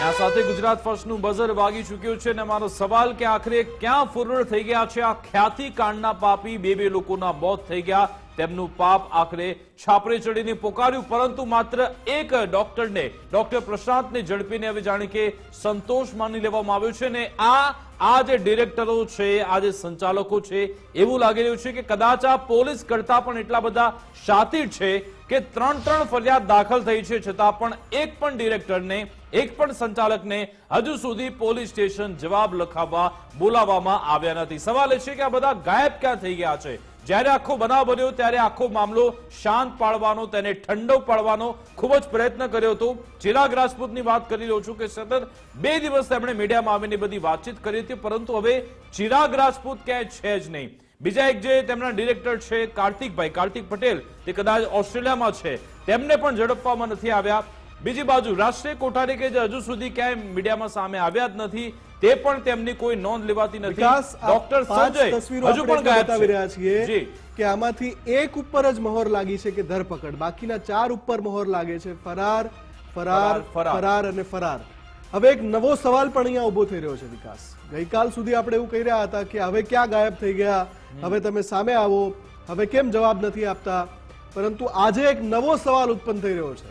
આ સાથે ગુજરાત ફર્સ્ટનું બઝર વાગી ચૂક્યું છે અને મારો સવાલ કે આખરે ક્યાં ફુરવર થઈ ગયા છે આ ખ્યાતિ કાંડના પાપી? બે લોકોના મોત થઈ ગયા, તેમનું પાપ આખરે છાપરે ચડીને પોકાર્યું, પરંતુ માત્ર એક ડોક્ટરને, ડોક્ટર પ્રશાંતને ઝડપીને હવે જાણે કે સંતોષ માની લેવામાં આવ્યો છે ને આ જે ડિરેક્ટરો છે, આ જે સંચાલકો છે, એવું લાગી રહ્યું છે કે કદાચ આ પોલીસ કરતા પણ એટલા બધા શાતિર છે કે ત્રણ ફરિયાદ દાખલ થઈ છે, છતાં પણ એક પણ ડિરેક્ટરને, એક પણ સંચાલકને હજુ સુધી પોલીસ સ્ટેશન જવાબ લખાવવા બોલાવવામાં આવ્યા નથી. સવાલ એ છે કે આ બધા ગાયબ ક્યાં થઈ ગયા છે? જ્યારે આખો બનાવ બન્યો ત્યારે આખો મામલો શાંત પાડવાનો, તેને ઠંડો પાડવાનો ખૂબ જ પ્રયત્ન કર્યો હતો. ચિરાગ રાજપૂતની વાત કરી રહ્યો છું કે સતત 2 દિવસ તેમણે મીડિયામાં આવીને બધી વાતચીત કરી હતી, પરંતુ હવે ચિરાગ રાજપૂત ક્યાંય છે જ નહીં. બીજા એક જે તેમના ડિરેક્ટર છે કાર્તિક પટેલ, તે કદાચ ઓસ્ટ્રેલિયામાં છે, તેમને પણ ઝડપવામાં નથી આવ્યા. બીજી બાજુ રાષ્ટ્રીય કોઠારી કે જે હજુ સુધી ક્યાંય મીડિયામાં સામે આવ્યા જ નથી, તે પણ તેમની કોઈ નોંધ લેવાતી નથી. ડોક્ટર સંજય હજુ પણ ગાયબ છે કે આમાંથી એક ઉપર જ મહોર લાગી છે કે ધરપકડ, બાકીના 4 ઉપર મહોર લાગે છે ફરાર ફરાર ફરાર અને ફરાર. હવે એક નવો સવાલ પણ અહીંયા ઉભો થઈ રહ્યો છે વિકાસ. ગઈકાલ સુધી આપણે એવું કહી રહ્યા હતા કે હવે ક્યાં ગાયબ થઈ ગયા, હવે તમે સામે આવો, હવે કેમ જવાબ નથી આપતા, પરંતુ આજે એક નવો સવાલ ઉત્પન્ન થઈ રહ્યો છે.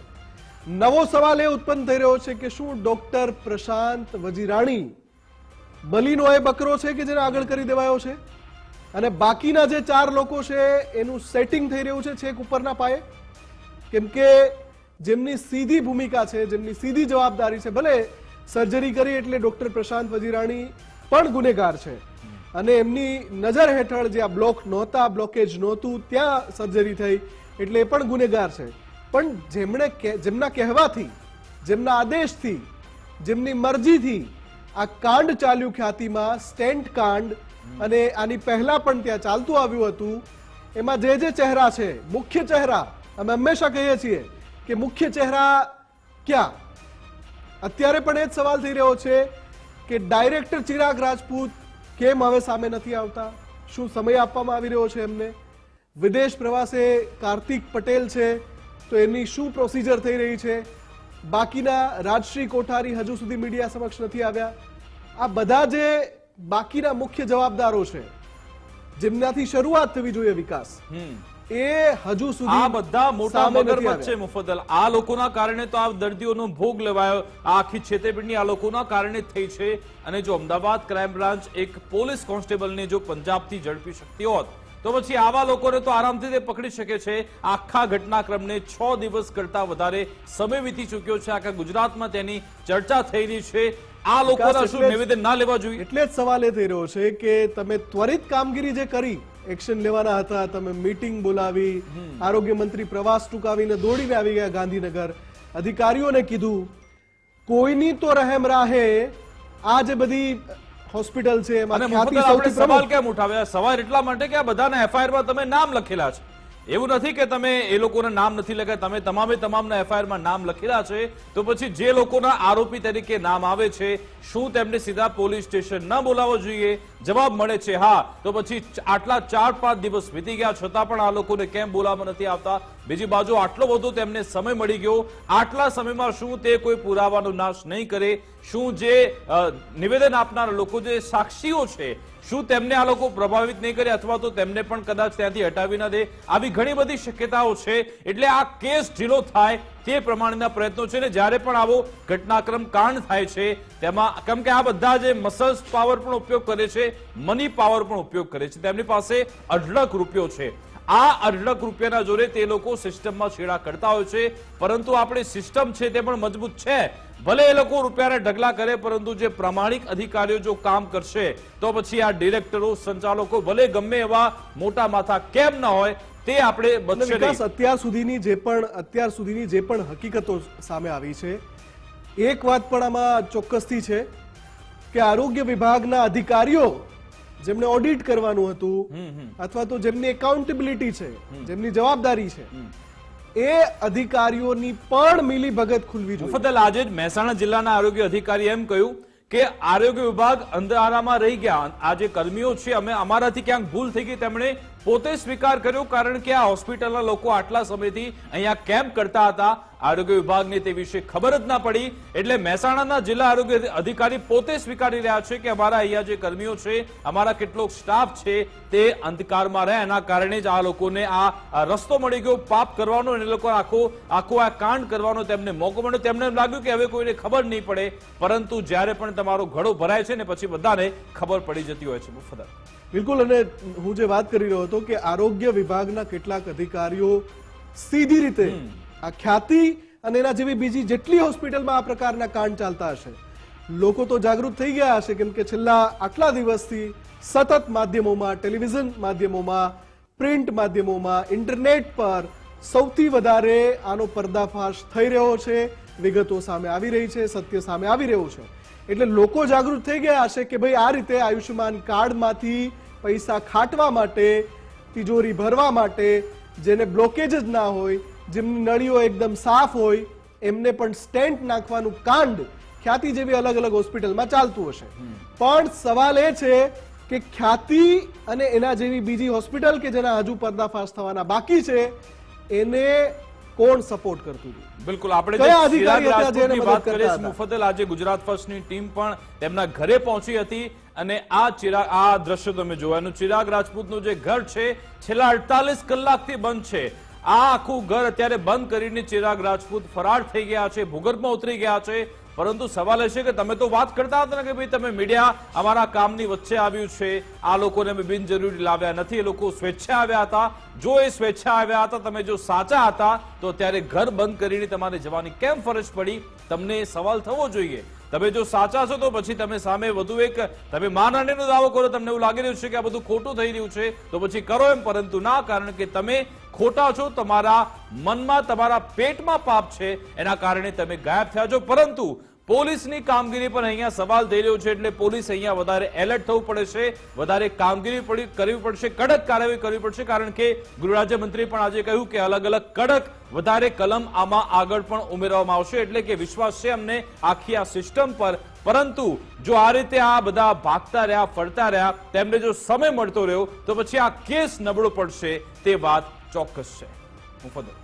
નવો સવાલ એ ઉત્પન્ન થઈ રહ્યો છે કે શું ડોક્ટર પ્રશાંત વજીરાણી બલીનો એ બકરો છે કે જેને આગળ કરી દેવાયો છે, અને બાકીના જે 4 લોકો છે એનું સેટિંગ થઈ રહ્યું છે છેક ઉપરના પાયે? કેમ કે જેમની સીધી ભૂમિકા છે, જેમની સીધી જવાબદારી છે, ભલે સર્જરી કરી એટલે ડોક્ટર પ્રશાંત વજીરાણી પણ ગુનેગાર છે, અને એમની નજર હેઠળ જે આ બ્લોકેજ નહોતું ત્યાં સર્જરી થઈ એટલે એ પણ ગુનેગાર છે. પણ જેમના કહેવાથી, જેમના આદેશથી, જેમની મરજીથી આ કાંડ ચાલ્યું ખ્યાતિમાં, સ્ટેન્ટ કાંડ, અને આની પહેલા પણ ત્યાં ચાલતું આવ્યું હતું, એમાં જે ચહેરા છે, મુખ્ય ચહેરા, અમે હંમેશા કહીએ છીએ કે મુખ્ય ચહેરા ક્યાં? અત્યારે પણ એ જ સવાલ થઈ રહ્યો છે કે ડાયરેક્ટર ચિરાગ રાજપૂત કેમ હવે સામે નથી આવતા? શું સમય આપવામાં આવી રહ્યો છે એમને? વિદેશ પ્રવાસે કાર્તિક પટેલ છે તો એની શું પ્રોસિજર થઈ રહી છે? બાકીના રાજશ્રી કોઠારી હજુ સુધી મીડિયા સમક્ષ નથી આવ્યા. આ બધા જે બાકીના મુખ્ય જવાબદારો છે, જેમનાથી શરૂઆત થવી જોઈએ વિકાસ, એ હજુ સુધી આ બધા મોટા મગરમચ્છ છે મુફદ્દલ. આ લોકોના કારણે તો આ દર્દીઓનો ભોગ લેવાયો, આ આખી છેતરપિંડી આ લોકોના કારણે થઈ છે. અને જો અમદાવાદ ક્રાઇમ બ્રાન્ચ એક પોલીસ કોન્સ્ટેબલને જો પંજાબથી ઝડપી શકતી હોત તો પછી આવા લોકોને તો આરામથી તે પકડી શકે છે. આખા ઘટનાક્રમને 6 દિવસ કરતા વધારે સમય વીતી ચૂક્યો છે. આખા ગુજરાતમાં તેની ચર્ચા થઈ રહી છે. આ લોકોના શું નિવેદન ના લેવા જોઈએ? એટલે જ સવાલ એ થઈ રહ્યો છે કે તમે ત્વરિત કામગીરી જે કરી, એક્શન લેવાના હતા, તમે મીટિંગ બોલાવી, આરોગ્ય મંત્રી પ્રવાસ ટૂંકાવીને દોડીને આવી ગયા ગાંધીનગર, અધિકારીઓને કીધું, કોઈની તો રહેમ રાહે આ જે બધી હોસ્પિટલ છે એમાં સવાલ કેમ ઉઠાવ્યા? સવાલ એટલા માટે કે આ બધાના એફઆઈઆર માં તમે નામ લખેલા છે. એવું નથી કે તમે એ લોકોના નામ નથી લખ્યા, તમે તમામના એફઆઈઆર માં નામ લખેલા છે. તો પછી જે લોકોના આરોપી તરીકે નામ આવે છે, શું તેમને સીધા પોલીસ સ્ટેશન ન બોલાવવો જોઈએ? જવાબ મળે છે હા. તો પછી આટલા 4-5 દિવસ વીતી ગયા છતાં પણ આ લોકોને કેમ બોલાવવા નથી આવતા? બીજી બાજુ આટલો બધો તેમને સમય મળી ગયો, આટલા સમયમાં શું તે કોઈ પુરાવાનો નાશ નહીં કરે? શું જે નિવેદન આપનાર લોકો, જે સાક્ષીઓ છે, શું તેમને આ લોકો પ્રભાવિત નહીં કરે, અથવા તો તેમને પણ કદાચ ત્યાંથી હટાવી ના દે? આવી ઘણી બધી શક્યતાઓ છે. એટલે આ કેસ ઢીલો થાય તે પ્રમાણેના પ્રયત્નો છે. ને જ્યારે પણ આવો ઘટનાક્રમ કાંડ થાય છે તેમાં, કેમ કે આ બધા જે મસલ્સ પાવર પણ ઉપયોગ કરે છે, મની પાવર પણ ઉપયોગ કરે છે, તેમની પાસે અઢળક રૂપિયો છે. આ અઢળક રૂપિયાના જોરે તે લોકો સિસ્ટમમાં છેડા કરતા હોય છે. પરંતુ આપણી સિસ્ટમ છે તે પણ મજબૂત છે. ભલે એ લોકો રૂપિયાને ઢગલા કરે, પરંતુ જે પ્રામાણિક અધિકારીઓ જો કામ કરશે તો પછી આ ડિરેક્ટરો, સંચાલકો ભલે ગમે એવા મોટા માથા કેમ ના હોય, તે આપણે બચશે. અત્યાર સુધીની જે પણ હકીકતો સામે આવી છે, એક વાત પણ આમાં ચોક્કસથી છે કે આરોગ્ય વિભાગના અધિકારીઓ જેમને ઓડિટ કરવાનું હતું, અથવા તો જેમની એકાઉન્ટેબિલિટી છે, જેમની જવાબદારી છે, એ અધિકારીઓની પણ મિલીભગત ખુલવી જોઈએ. મુફદ્દલ, આજે મહેસાણા જિલ્લાના આરોગ્ય અધિકારી એમ કહ્યું કે આરોગ્ય વિભાગ અંધારામાં રહી ગયા. આ જે કર્મીઓ છે, અમે અમારાથી ક્યાંક ભૂલ થઈ ગઈ, તેમણે પોતે સ્વીકાર કર્યો, કારણ કે આ હોસ્પિટલના લોકો આટલા સમયથી અહીંયા કેમ્પ કરતા હતા, આરોગ્ય વિભાગને તે વિશે ખબર જ ના પડી. એટલે મહેસાણાના જિલ્લા આરોગ્ય અધિકારી પોતે સ્વીકારી રહ્યા છે કે અમારા અહીંયા જે કર્મીઓ છે, અમારા કેટલોક સ્ટાફ છે તે અંધકારમાં રહે, એના કારણે જ આ લોકોને આ રસ્તો મળી ગયો પાપ કરવાનો, અને એ લોકો આખો આ કાંડ કરવાનો તેમને મોકો મળ્યો. તેમને એમ લાગ્યું કે હવે કોઈને ખબર નહીં પડે, પરંતુ જ્યારે પણ તમારો ઘડો ભરાય છે ને પછી બધાને ખબર પડી જતી હોય છે. મુફદ્દલ, બિલકુલ. અને હું જે વાત કરી રહ્યો હતો કે આરોગ્ય વિભાગના કેટલાક અધિકારીઓ સીધી રીતે આ ખ્યાતિ અને એના જેવી બીજી જેટલી હોસ્પિટલમાં આ પ્રકારના કાંડ ચાલતા હશે, લોકો તો જાગૃત થઈ ગયા હશે, કેમ કે છેલ્લા આટલા દિવસથી સતત માધ્યમોમાં, ટેલિવિઝન માધ્યમોમાં, પ્રિન્ટ માધ્યમોમાં, ઇન્ટરનેટ પર સૌથી વધારે આનો પર્દાફાશ થઈ રહ્યો છે, વિગતો સામે આવી રહી છે, સત્ય સામે આવી રહ્યું છે. એટલે લોકો જાગૃત થઈ ગયા હશે કે ભાઈ આ રીતે આયુષ્યમાન કાર્ડમાંથી પૈસા ખાટવા માટે, તિજોરી ભરવા માટે, જેને બ્લોકેજ જ ના હોય, જેમની નળીઓ એકદમ સાફ હોય, એમને પણ સ્ટેન્ટ નાખવાનું કાંડ ખ્યાતિ જેવી અલગ અલગ હોસ્પિટલમાં ચાલતું હશે. પણ સવાલ એ છે કે ખ્યાતિ અને એના જેવી બીજી હોસ્પિટલ કે જેના હજુ પર્દાફાશ થવાના બાકી છે, એને કોણ સપોર્ટ કરતું હતું? બિલકુલ, આપણે વાત કરીએ મુફદ્દલ, આજે ગુજરાત ફર્સ્ટની ટીમ પણ તેમના ઘરે પહોંચી હતી, અને આ દ્રશ્ય તમે જોવાનું, ચિરાગ રાજપૂતનું જે ઘર છે છેલ્લા 48 કલાકથી બંધ છે. આ આખું ઘર અત્યારે બંધ કરીને ચિરાગ રાજપૂત ફરાર થઈ ગયા છે, ભૂગર્ભમાં ઉતરી ગયા છે. પરંતુ સવાલ એ છે કે તમે તો વાત કરતા હતા ને કે ભાઈ તમે મીડિયા અમારા કામની વચ્ચે આવ્યું છે, આ લોકોને અમે બિનજરૂરી લાવ્યા નથી, એ લોકો સ્વેચ્છા આવ્યા હતા. જો એ સ્વેચ્છા આવ્યા હતા, તમે જો સાચા હતા, તો ત્યારે ઘર બંધ કરીને તમારે જવાની કેમ ફરજ પડી? તમને સવાલ થવો જોઈએ. તમે જો સાચા છો તો પછી તમે સામે વધુ એક તમે માનહાનિનો દાવો કરો, તમને એવું લાગી રહ્યું છે કે આ બધું ખોટું થઈ રહ્યું છે, તો પછી કરો એમ, પરંતુ ના, કારણ કે તમે ખોટા છો, તમારા મનમાં, તમારા પેટમાં પાપ છે, એના કારણે તમે ગાયબ થયા છો. પરંતુ પોલીસની કામગીરી પર અહીંયા સવાલ થઈ રહ્યો છે, એટલે પોલીસ અહીંયા વધારે એલર્ટ થવું પડે છે, વધારે કામગીરી કરવી પડશે, કડક કાર્યવાહી કરવી પડશે, કારણ કે ગૃહ રાજ્યમંત્રી પણ આજે કહ્યું કે અલગ અલગ કડક વધારે કલમ આમાં આગળ પણ ઉમેરવામાં આવશે. એટલે કે વિશ્વાસ છે અમને આખી આ સિસ્ટમ પર, પરંતુ જો આ રીતે આ બધા ભાગતા રહ્યા, ફરતા રહ્યા, તેમને જો સમય મળતો રહ્યો તો પછી આ કેસ નબળો પડશે, તે વાત ચોક્કસ છે. મુફદ્દલ.